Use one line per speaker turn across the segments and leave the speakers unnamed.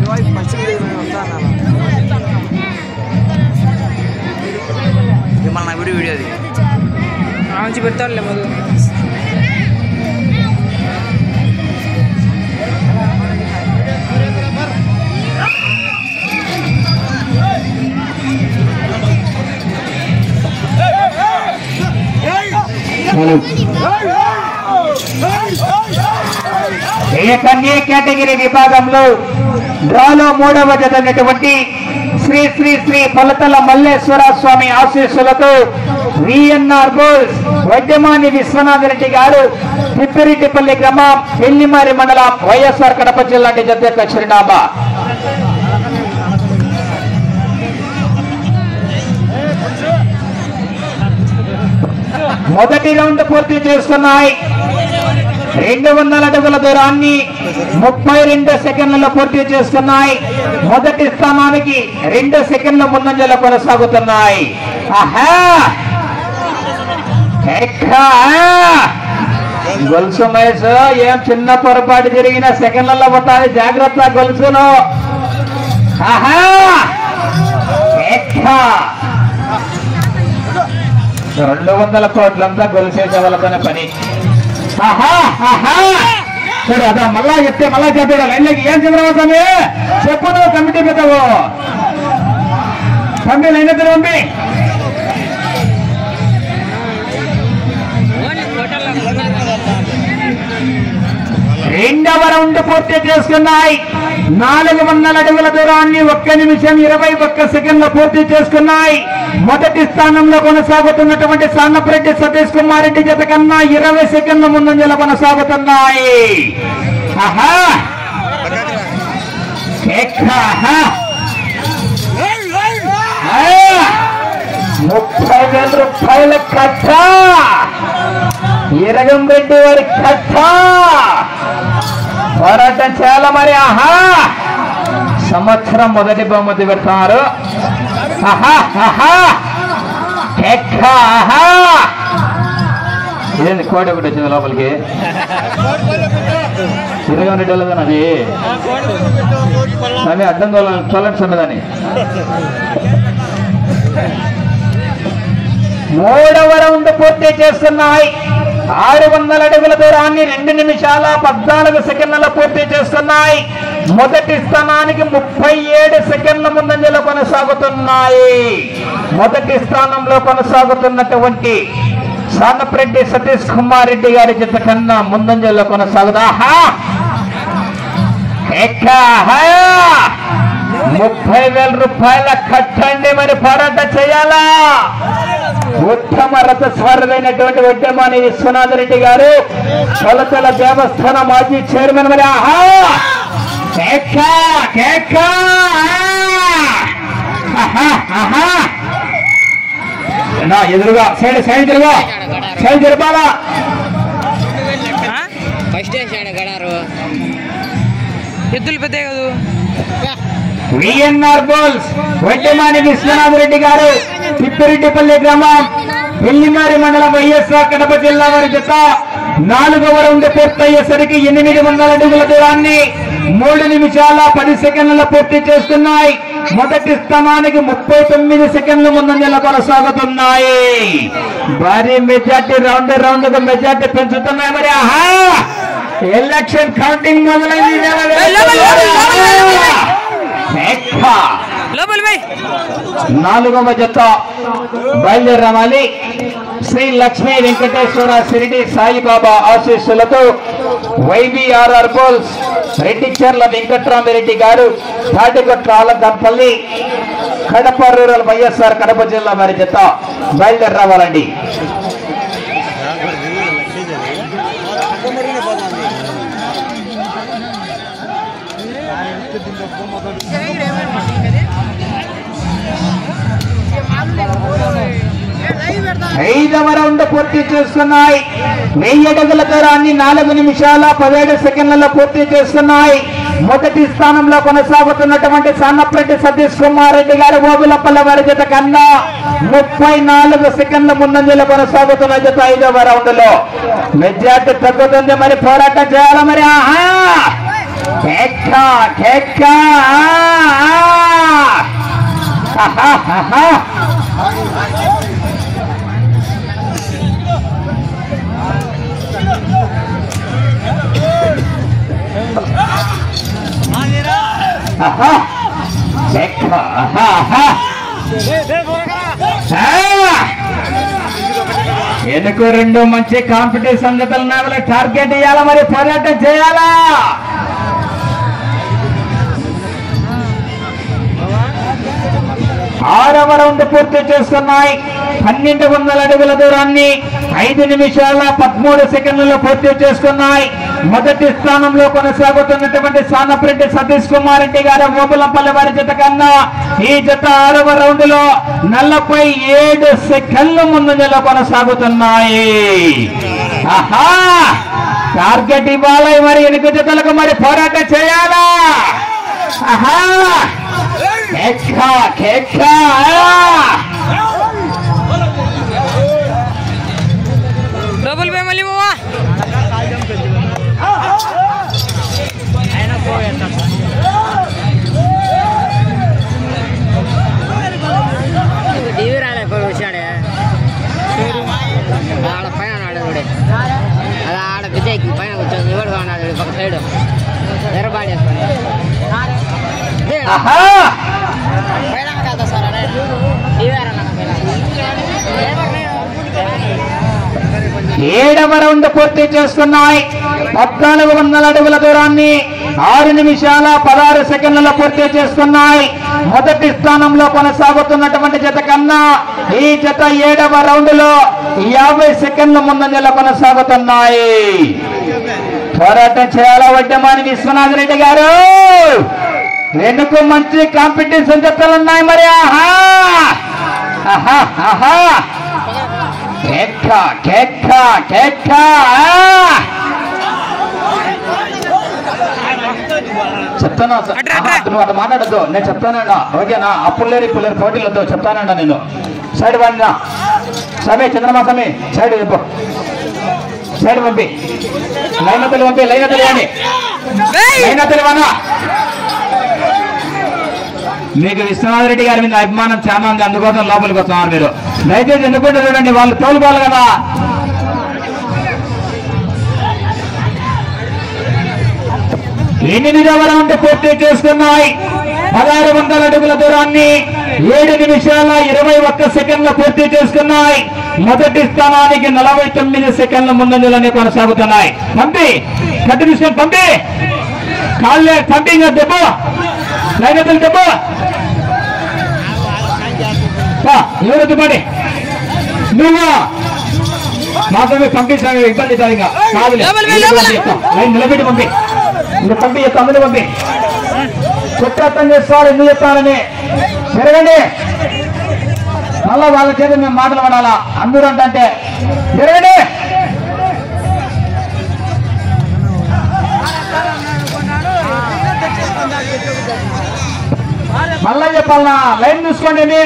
మన వీడియో అది
మంచి పెడతాడులే మధు.
కన్యా కేటగిరీ విభాగంలో డ్రాలో 3వ జత అయినటువంటి శ్రీ శ్రీ శ్రీ పొలతల మల్లేశ్వర స్వామి ఆశీస్సులతో విఎన్ఆర్ బోల్స్ వడ్డెమాని విశ్వనాథ రెడ్డి గారు తిప్పిరెడ్డిపల్లి గ్రామం పెళ్లిమారి మండలం వైఎస్ఆర్ కడప జిల్లా జత యొక్క చిరునామా. మొదటి రౌండ్ పూర్తి చేస్తున్నాయి. 200 అడుగుల దూరాన్ని 32 సెకండ్లలో పూర్తి చేస్తున్నాయి. మొదటి స్థానానికి 2 సెకండ్ల ముందంజలో కొనసాగుతున్నాయి. గొలుసు మహేష్ ఏం చిన్న పొరపాటు జరిగిన సెకండ్లలో పోతాయి, జాగ్రత్త గొలుసులో. 200 కోట్లంతా గొలుసేసే వాళ్ళతోనే పని. సరే అదా మళ్ళా చెప్తే మళ్ళా చెప్పాడు లైన్లోకి. ఏం చంద్రబాబు చెప్పు, నువ్వు కమిటీ పెద్దవు పంపి లైన్ ఎత్తున పంపి. రెండవ రౌండ్ పూర్తి చేసుకున్నాయి. 400 అడుగుల దూరాన్ని 1 నిమిషం 21 సెకండ్లు పూర్తి చేసుకున్నాయి. మొదటి స్థానంలో కొనసాగుతున్నటువంటి సాన్నపరెడ్డి సతీష్ కుమార్ రెడ్డి జత కన్నా 20 సెకండ్ల ముందంజలో కొనసాగుతున్నాయి. 30,000 రూపాయల కట్ట ఇరగంరెడ్డి వారి కట్ట పోరాటం చాలా మరి. సంవత్సరం మొదటి బహుమతి పెడతారు. ఏంది కోడి ఒకటి వచ్చింది లోపలికి? ఇరగంరెడ్డి వాళ్ళదని అది అవి అడ్డం చల్లటి సన్నదని. 3వ రౌండ్ పూర్తి చేస్తున్నాయి. 600 అడుగుల దూరాన్ని 2 నిమిషాల 14 సెకండ్లలో పూర్తి చేస్తున్నాయి. మొదటి స్థానానికి 37 సెకండ్ల ముందంజలో కొనసాగుతున్నాయి. మొదటి స్థానంలో కొనసాగుతున్నటువంటి సాన్నపరెడ్డి సతీష్ కుమార్ రెడ్డి గారి జత కన్నా ముందంజలో కొనసాగుతా. 30,000 రూపాయల కట్టండి మరి పోరాటం చేయాలా. ఉత్తమ రథస్వారులైనటువంటి వడ్డెమాని విశ్వనాథ రెడ్డి గారు కొలతల దేవస్థాన మాజీ చైర్మన్ మరి. ఎదురుగా సైడ్ తిరుగా సైడ్ జరపాలా.
ఎద్దులు పెద్ద కదా.
విఎన్ఆర్ బోల్స్ వడ్డెమాని విశ్వనాథ రెడ్డి గారు తిప్పిరెడ్డిపల్లి గ్రామం పెళ్లిమారి మండలం వైఎస్ఆర్ కడప జిల్లా వారి జత 4వ రౌండ్ పూర్తయ్యేసరికి 800 అడుగుల దూరాన్ని 3 నిమిషాల 10 సెకండ్లలో పూర్తి చేస్తున్నాయి. మొదటి స్థానానికి 39 సెకండ్ల ముందంజలో కొనసాగుతున్నాయి. భారీ మెజార్టీ రౌండ్ కు మెజార్టీ పెంచుతున్నాయి మరి. ఎలక్షన్ కౌంటింగ్ మొదలైంది. 4వ జత బయలుదేరాలి. శ్రీ లక్ష్మీ వెంకటేశ్వర షిరిడి సాయిబాబా ఆశీస్సులతో వైబీఆర్ఆర్ బోల్స్ రెడ్డిచర్ల వెంకట్రామిరెడ్డి గారు తాటికొట్ల ఆలదంపల్లి కడప రూరల్ వైఎస్ఆర్ కడప జిల్లా వారి జత బయలుదేరి రావాలండి. ఐదవ రౌండ్ పూర్తి చేస్తున్నాయి. 1000 అడుగుల దూరాన్ని 4 నిమిషాల 17 సెకండ్లలో పూర్తి చేస్తున్నాయి. మొదటి స్థానంలో కొనసాగుతున్నటువంటి సాన్నపరెడ్డి సతీష్ కుమార్ రెడ్డి గారు ఓబులపల్లి వారి జత కన్నా 34 సెకండ్ల ముందంజలో కొనసాగుతున్న జత 5వ రౌండ్ లో మెజార్టీ తగ్గుతుంది మరి. పోరాటం చేయాలి మరి. ఎనుకు రెండు మంచి కాంపిటీషన్ జతలు నావల టార్గెట్ ఇవ్వాలా, మరి పోరాటం చేయాలా. ఆరవ రౌండ్ పూర్తి చేస్తున్నాయి. 1200 అడుగుల దూరాన్ని 5 నిమిషాల 13 సెకండ్లలో పూర్తి చేసుకున్నాయి. మొదటి స్థానంలో కొనసాగుతున్నటువంటి సానప్రెడ్డి సతీష్ కుమార్ రెడ్డి గారు ఓబులంపల్లి వారి జత కన్నా ఈ జత 6వ రౌండ్ లో 47 సెకండ్ల ముందంజలో కొనసాగుతున్నాయి. ఆహా, టార్గెట్ ఇవ్వాలి, మరి 8 జతలకు మరి పోరాటం చేయాలా. ఆహా,
డబుల్ పే మళ్ళీ బావా
టీవీ రాలేకపోయి వచ్చాడే ఆడ పైన ఆడేవాడే, అది ఆడ విజయ్కి పైన కూర్చొని ఎవడు ఉన్నాడు ఒక సైడ్ ఎర్రబాడి పైన కదా సార్ అదే టీవీ
7వ రౌండ్ పూర్తి చేసుకున్నాయి. 1400 అడుగుల దూరాన్ని 6 నిమిషాల 16 సెకండ్లలో పూర్తి చేసుకున్నాయి. మొదటి స్థానంలో కొనసాగుతున్నటువంటి జత కన్నా ఈ జత 7వ రౌండ్ లో 50 సెకండ్ల ముందంజలో కొనసాగుతున్నాయి. పోరాటం చేయాలా వడ్డమాని విశ్వనాథ్ రెడ్డి గారు. వెనుక మంచి కాంపిటీషన్ జతలున్నాయి మరి. ఆహా ఆహా ఆహా, చెప్తానా నువ్వు అట్లా మాట్లాడద్దు, నేను చెప్తానన్నా. ఓకేనా, అప్పులేరు ఇప్పులేరు పోటీలతో చెప్తానన్నా. నేను సైడ్ వాడినా సమీ చంద్రమా సమీ సైడ్ చెప్పు, సైడ్ పంపి, లైనతలు పంపి, లైనతలు కానీ లైనతలు వానా. మీకు విశ్వనాథ్ రెడ్డి గారి మీద అభిమానం చాలా ఉంది, అందుకోసం లోపలికి వస్తున్నారు మీరు. దయచేసి ఎందుకుంటే చూడండి, వాళ్ళు తోలుకోవాలి కదా. ఎన్ని రౌండ్ పూర్తి చేసుకున్నాయి. 1600 అడుగుల దూరాన్ని 7 నిమిషాల 21 సెకండ్ల పూర్తి చేసుకున్నాయి. మొదటి స్థానానికి 49 సెకండ్ల ముందంజలోనే కొనసాగుతున్నాయి. పంపి కట్టు తీసుకొని పంపి, కాళ్ళే పంపి, దెబ్బ లైనతలు దెబ్బ ఎవరు దుబ్బడి నువ్వు మాత్రమే పంపిస్తాను, ఇబ్బంది కాదు. ఇంకా కాదు లైన్ నిలబెట్టి పంపి, ఇంకా పంపి తమ్ముడు పంపి. కుట్రత్వం చేస్తారు, ఎందుకు చెప్తానని జరగండి. మళ్ళా వాళ్ళ చేత మేము మాటలు పడాలా అందరూ అంటే జరగండి. మళ్ళా చెప్పాలనా, లైన్ చూసుకోండి.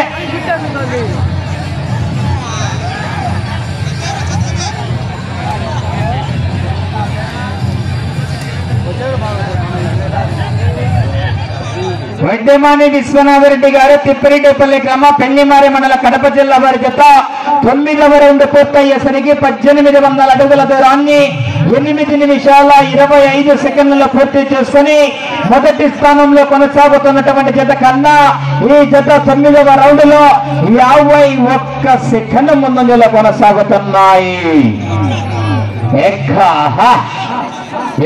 వడ్డమాని విశ్వనాథ్ రెడ్డి గారు తిప్పిరెడ్డిపల్లి గ్రామ పెళ్లిమారి మండల కడప జిల్లా వారి జత 9వ రౌండ్ పూర్తయ్యేసరికి 1800 అడుగుల దూరాన్ని 8 నిమిషాల 25 సెకండ్లలో పూర్తి చేసుకుని మొదటి స్థానంలో కొనసాగుతున్నటువంటి జత కన్నా ఈ జత 9వ రౌండ్ లో 51 సెకండ్ ముందంజలో కొనసాగుతున్నాయి.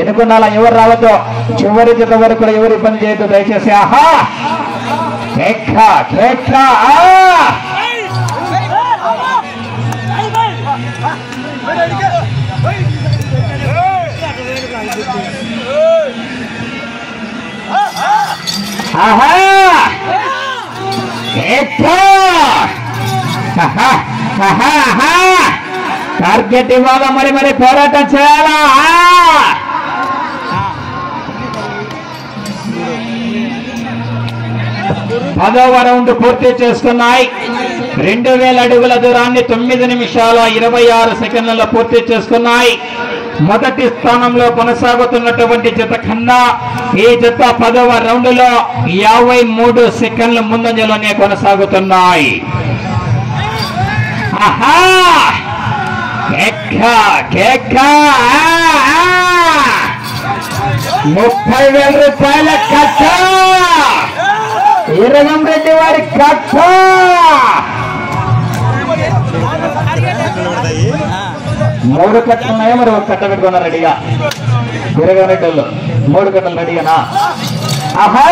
ఎనుకున్నాలా ఎవరు రావద్దు, చివరి జత వరకు కూడా ఎవరు ఇబ్బంది చేయొద్దు దయచేసి. ఆహా టార్గెట్ ఇవ్వాలా, మరి మరి పోరాటం చేయాలా. 10వ రౌండ్ పూర్తి చేసుకున్నాయి. 2000 అడుగుల దూరాన్ని 9 నిమిషాల 26 సెకండ్లలో పూర్తి చేసుకున్నాయి. మొదటి స్థానంలో కొనసాగుతున్నటువంటి జత కన్నా ఈ జత 10వ రౌండ్లో 53 సెకండ్ల ముందంజలోనే కొనసాగుతున్నాయి. ఆహా 30,000 రూపాయల కట్ట ఈరగం రెడ్డి వారి కట్ట. మూడు కట్టలు ఉన్నాయో మరి ఒక కట్ట పెట్టుకున్నారు రెడీగా ఈరగం రెడ్డి వాళ్ళు 3 కట్టలు రెడీగానా? ఆహా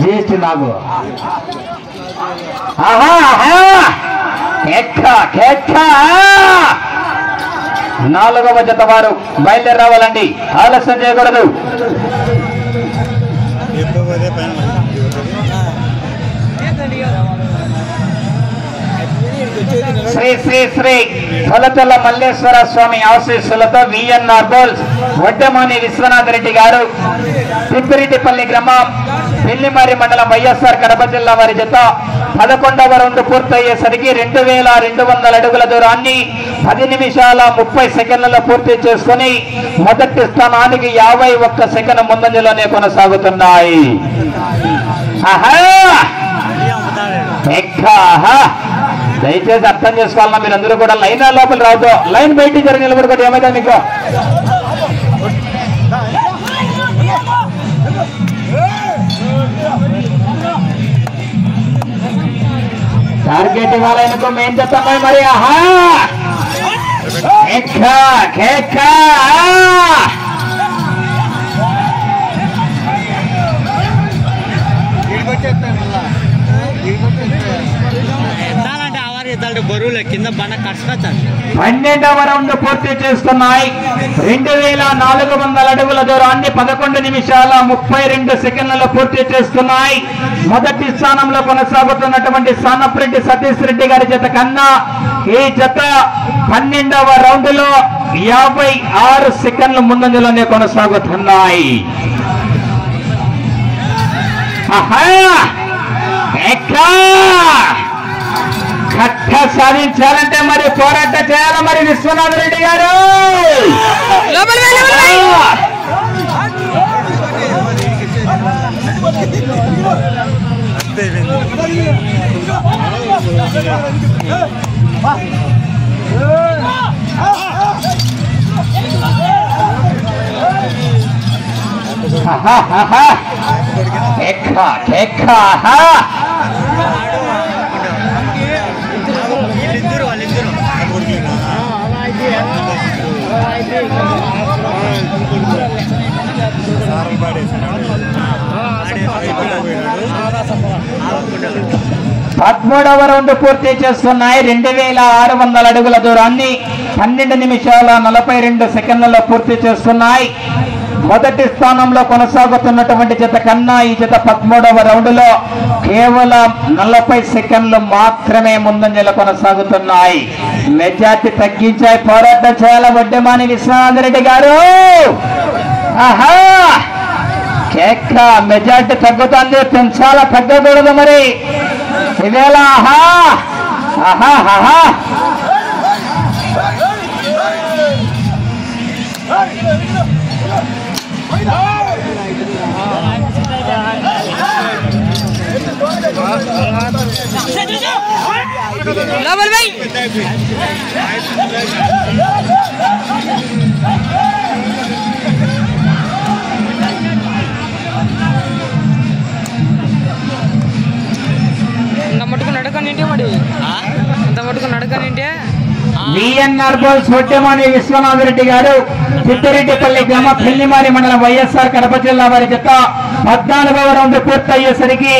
జిఎస్టీ నాకు ఆహా నాలుగవ జత వారు బయలుదేరి రావాలండి, ఆలస్యం చేయకూడదు. శ్రీ శ్రీ శ్రీ తొలతల మల్లేశ్వర స్వామి ఆశీస్సులతో విఎన్ఆర్ బోల్స్ వడ్డమాని విశ్వనాథ్ రెడ్డి గారు తిప్పిరెడ్డిపల్లి గ్రామం పెళ్లిమారి మండలం వైఎస్ఆర్ కడప జిల్లా వారి జత 11వ రౌండ్ పూర్తయ్యేసరికి 2200 అడుగుల దూరాన్ని 10 నిమిషాల 30 సెకండ్లలో పూర్తి చేసుకుని మొదటి స్థానానికి 51 సెకండ్ ముందంజలోనే కొనసాగుతున్నాయి. దయచేసి అర్థం చేసుకోవాలన్నా మీరందరూ కూడా లైన్ లోపల రావద్దు, లైన్ బయట జరిగి నిలబడుకోండి. ఏమైతే మీకు టార్గెట్ ఇవ్వాలనుకో మేము చెప్తామా మరి. ఆహా
బరువుల కింద బండ కష్టం.
12వ రౌండ్ పూర్తి చేస్తున్నాయి. 2400 అడుగుల దూరాన్ని 11 నిమిషాల 32 సెకండ్లలో పూర్తి చేస్తున్నాయి. మొదటి స్థానంలో కొనసాగుతున్నటువంటి సానప్రెడ్డి సతీష్ రెడ్డి గారి జత కన్నా ఈ జత 12వ రౌండ్ లో 56 సెకండ్ల ముందంజలోనే కొనసాగుతున్నాయి. కట్ట సాధించాలంటే మరి పోరాటం చేయాలి మరి విశ్వనాథ్ రెడ్డి గారు. పదమూడవ రౌండ్ పూర్తి చేస్తున్నాయి. 2600 అడుగుల దూరాన్ని 12 నిమిషాల 42 సెకండ్లలో పూర్తి చేస్తున్నాయి. మొదటి స్థానంలో కొనసాగుతున్నటువంటి జత కన్నా ఈ జత 13వ రౌండ్ లో కేవలం 40 సెకండ్లు మాత్రమే ముందంజలో కొనసాగుతున్నాయి. మెజార్టీ తగ్గించాయి, పోరాటం చేయాల వడ్డమాని విశ్వనాథ్ రెడ్డి గారు. ఆహా కేక మెజార్టీ తగ్గుతుంది, పెంచాలా తగ్గకూడదు మరి ఇవేళ. ఆహా ఆహా ఆహా విఎన్ఆర్ బోల్స్ వడ్డమాని విశ్వనాథ్ రెడ్డి గారు తిప్పిరెడ్డిపల్లి గ్రామ పెళ్లిమారి మండలం వైఎస్ఆర్ కడప జిల్లా వారి జత 14వ రౌండ్ పూర్తయ్యేసరికి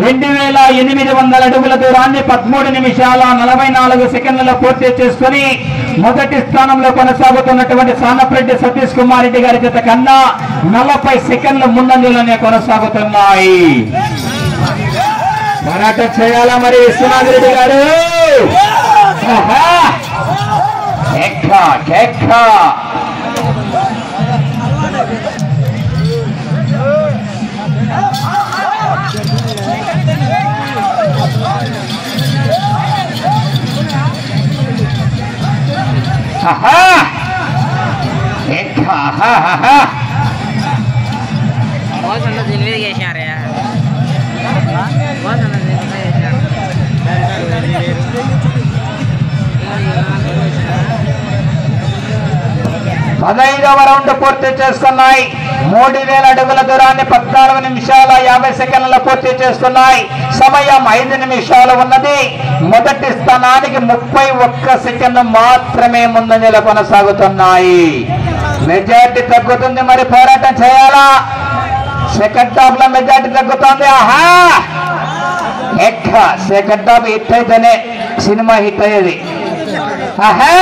2800 అడుగుల దూరాన్ని 13 నిమిషాల 44 సెకండ్లలో పూర్తి చేసుకుని మొదటి స్థానంలో కొనసాగుతున్నటువంటి సానప్రెడ్డి సతీష్ కుమార్ రెడ్డి గారి జత కన్నా 40 సెకండ్ల ముందంజలోనే కొనసాగుతున్నాయి. పోరాటం చేయాలా మరి విశ్వనాథ్ రెడ్డి గారు.
మోసం దీని మీద చేసినారే మోసం దీని మీద చేసినారు
15వ రౌండ్ పూర్తి చేసుకున్నాయి. 3000 అడుగుల దూరాన్ని 14 నిమిషాల 50 సెకండ్లలో పూర్తి చేసుకున్నాయి. సమయం 5 నిమిషాలు ఉన్నది. మొదటి స్థానానికి 31 సెకండ్ మాత్రమే ముందంజలో కొనసాగుతున్నాయి. మెజార్టీ తగ్గుతుంది, మరి పోరాటం చేయాలా? సెకండ్ హాఫ్ లో మెజార్టీ తగ్గుతుంది. ఆహా సెకండ్ హాఫ్ హిట్ అయితేనే సినిమా హిట్ అయ్యేది. ఆహా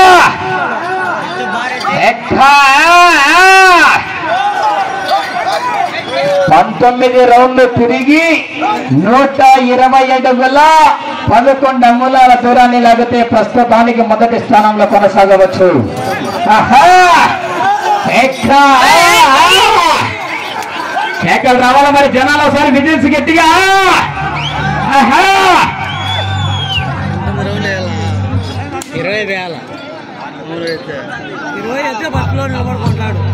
19 రౌండ్లు తిరిగి 120 అడుగుల 11 అంగుళాల దూరాన్ని లాగితే ప్రస్తుతానికి మొదటి స్థానంలో కొనసాగవచ్చు. కేకలు రావాల మరి జనాలు ఒకసారి విజిల్స్ గట్టిగా.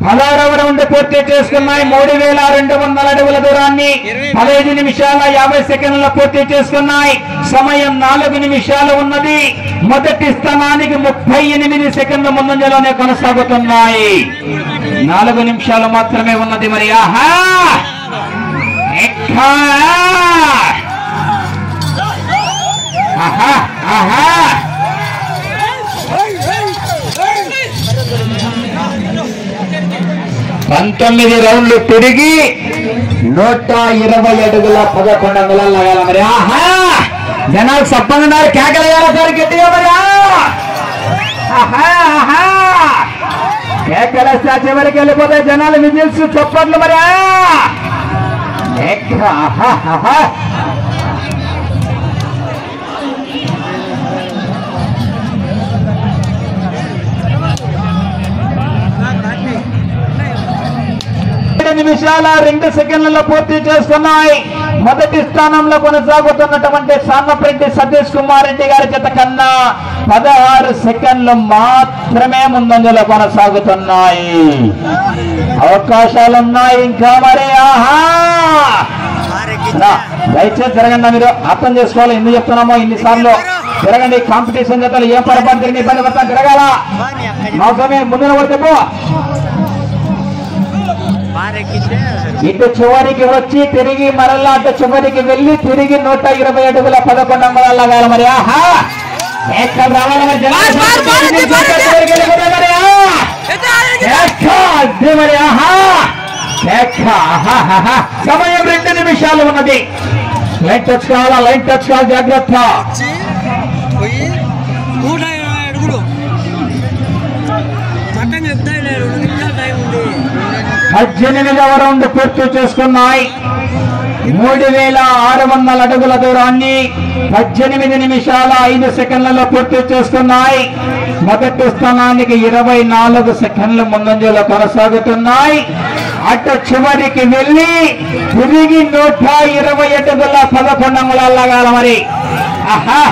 16వ రౌండ్ పూర్తి చేసుకున్నాయి. 3200 అడుగుల దూరాన్ని 15 నిమిషాల 50 సెకండ్లలో పూర్తి చేసుకున్నాయి. సమయం 4 నిమిషాలు ఉన్నది. మొదటి స్థానానికి 38 సెకండ్ల ముందంజలోనే కొనసాగుతున్నాయి. 4 నిమిషాలు మాత్రమే ఉన్నది. మరి ఆహా 19 రౌండ్లు తిరిగి 120 అడుగుల 11 అంగుళాలు లాగాల. మరి ఆహా జనాలు సప్పన్నారు, కేకలేయాలి సార్ గట్టిగా. మరి కేకలేస్తే చివరికి వెళ్ళిపోతే జనాలు విజిల్స్ చప్పట్లు. మరి నిమిషాల 2 సెకండ్లలో పూర్తి చేసుకున్నాయి. మొదటి స్థానంలో కొనసాగుతున్నటువంటి సాన్నపరెడ్డి సతీష్ కుమార్ రెడ్డి గారి జత కన్నా 16 సెకండ్లు మాత్రమే ముందంజలో కొనసాగుతున్నాయి. అవకాశాలున్నాయి ఇంకా. మరి ఆహా దయచేసి జరగండి, మీరు అర్థం చేసుకోవాలి ఎందుకు చెప్తున్నామో. ఇన్నిసార్లు జరగండి. కాంపిటీషన్ జతలు ఏం పొరపాటు జరిగిన ఇబ్బంది పడతా జరగాల. మోసమే ముందున పడితే ఇటు చివరికి వచ్చి తిరిగి మరలా అటు చివరికి వెళ్ళి తిరిగి 120 అడుగుల 11 అంగుళాలు లాగాల. మరి ఆహా రావాలి. మరి ఆహా సమయం 2 నిమిషాలు ఉన్నది. లైన్ టచ్ కావాలా? లైన్ టచ్ కావాలి, జాగ్రత్త. 18వ రౌండ్ పూర్తి చేసుకున్నాయి. 3600 అడుగుల దూరాన్ని 18 నిమిషాల 5 సెకండ్లలో పూర్తి చేసుకున్నాయి. మొదటి స్థానానికి 24 సెకండ్ల ముందంజలో కొనసాగుతున్నాయి. అటు చివరికి వెళ్ళి తిరిగి 120 అడుగుల 11 అంగుళాలు లాగాల. మరి ఆహా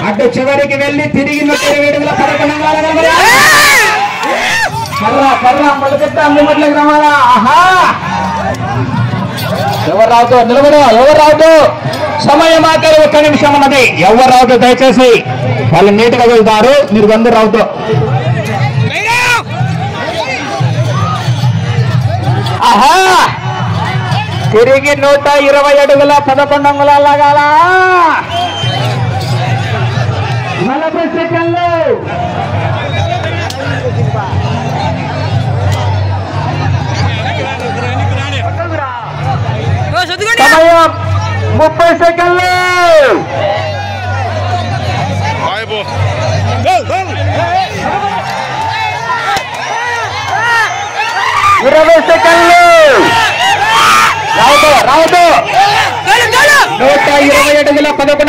అటు చివరికి వెళ్ళి తిరిగి 120 అడుగుల 11 అంగుళాలు. కర్ర మొదట అందుబాటులోకి రావాలా? ఆహా ఎవరు రావద్దు, నిలబడు, ఎవరు రావద్దు. సమయం ఆఖరి 1 నిమిషం ఉన్నది. ఎవరు రావద్దు, దయచేసి వాళ్ళు నీట్గా వెళ్తారు, మీరు అందరూ రావద్దు. ఆహా తిరిగి 120 అడుగుల 11 అంగుళాలు లాగాల. 40 సెకండ్లు. సమయం 30 సెకండ్లు. 20 సెకండ్లు. రావద్దు 120 అడుగుల 11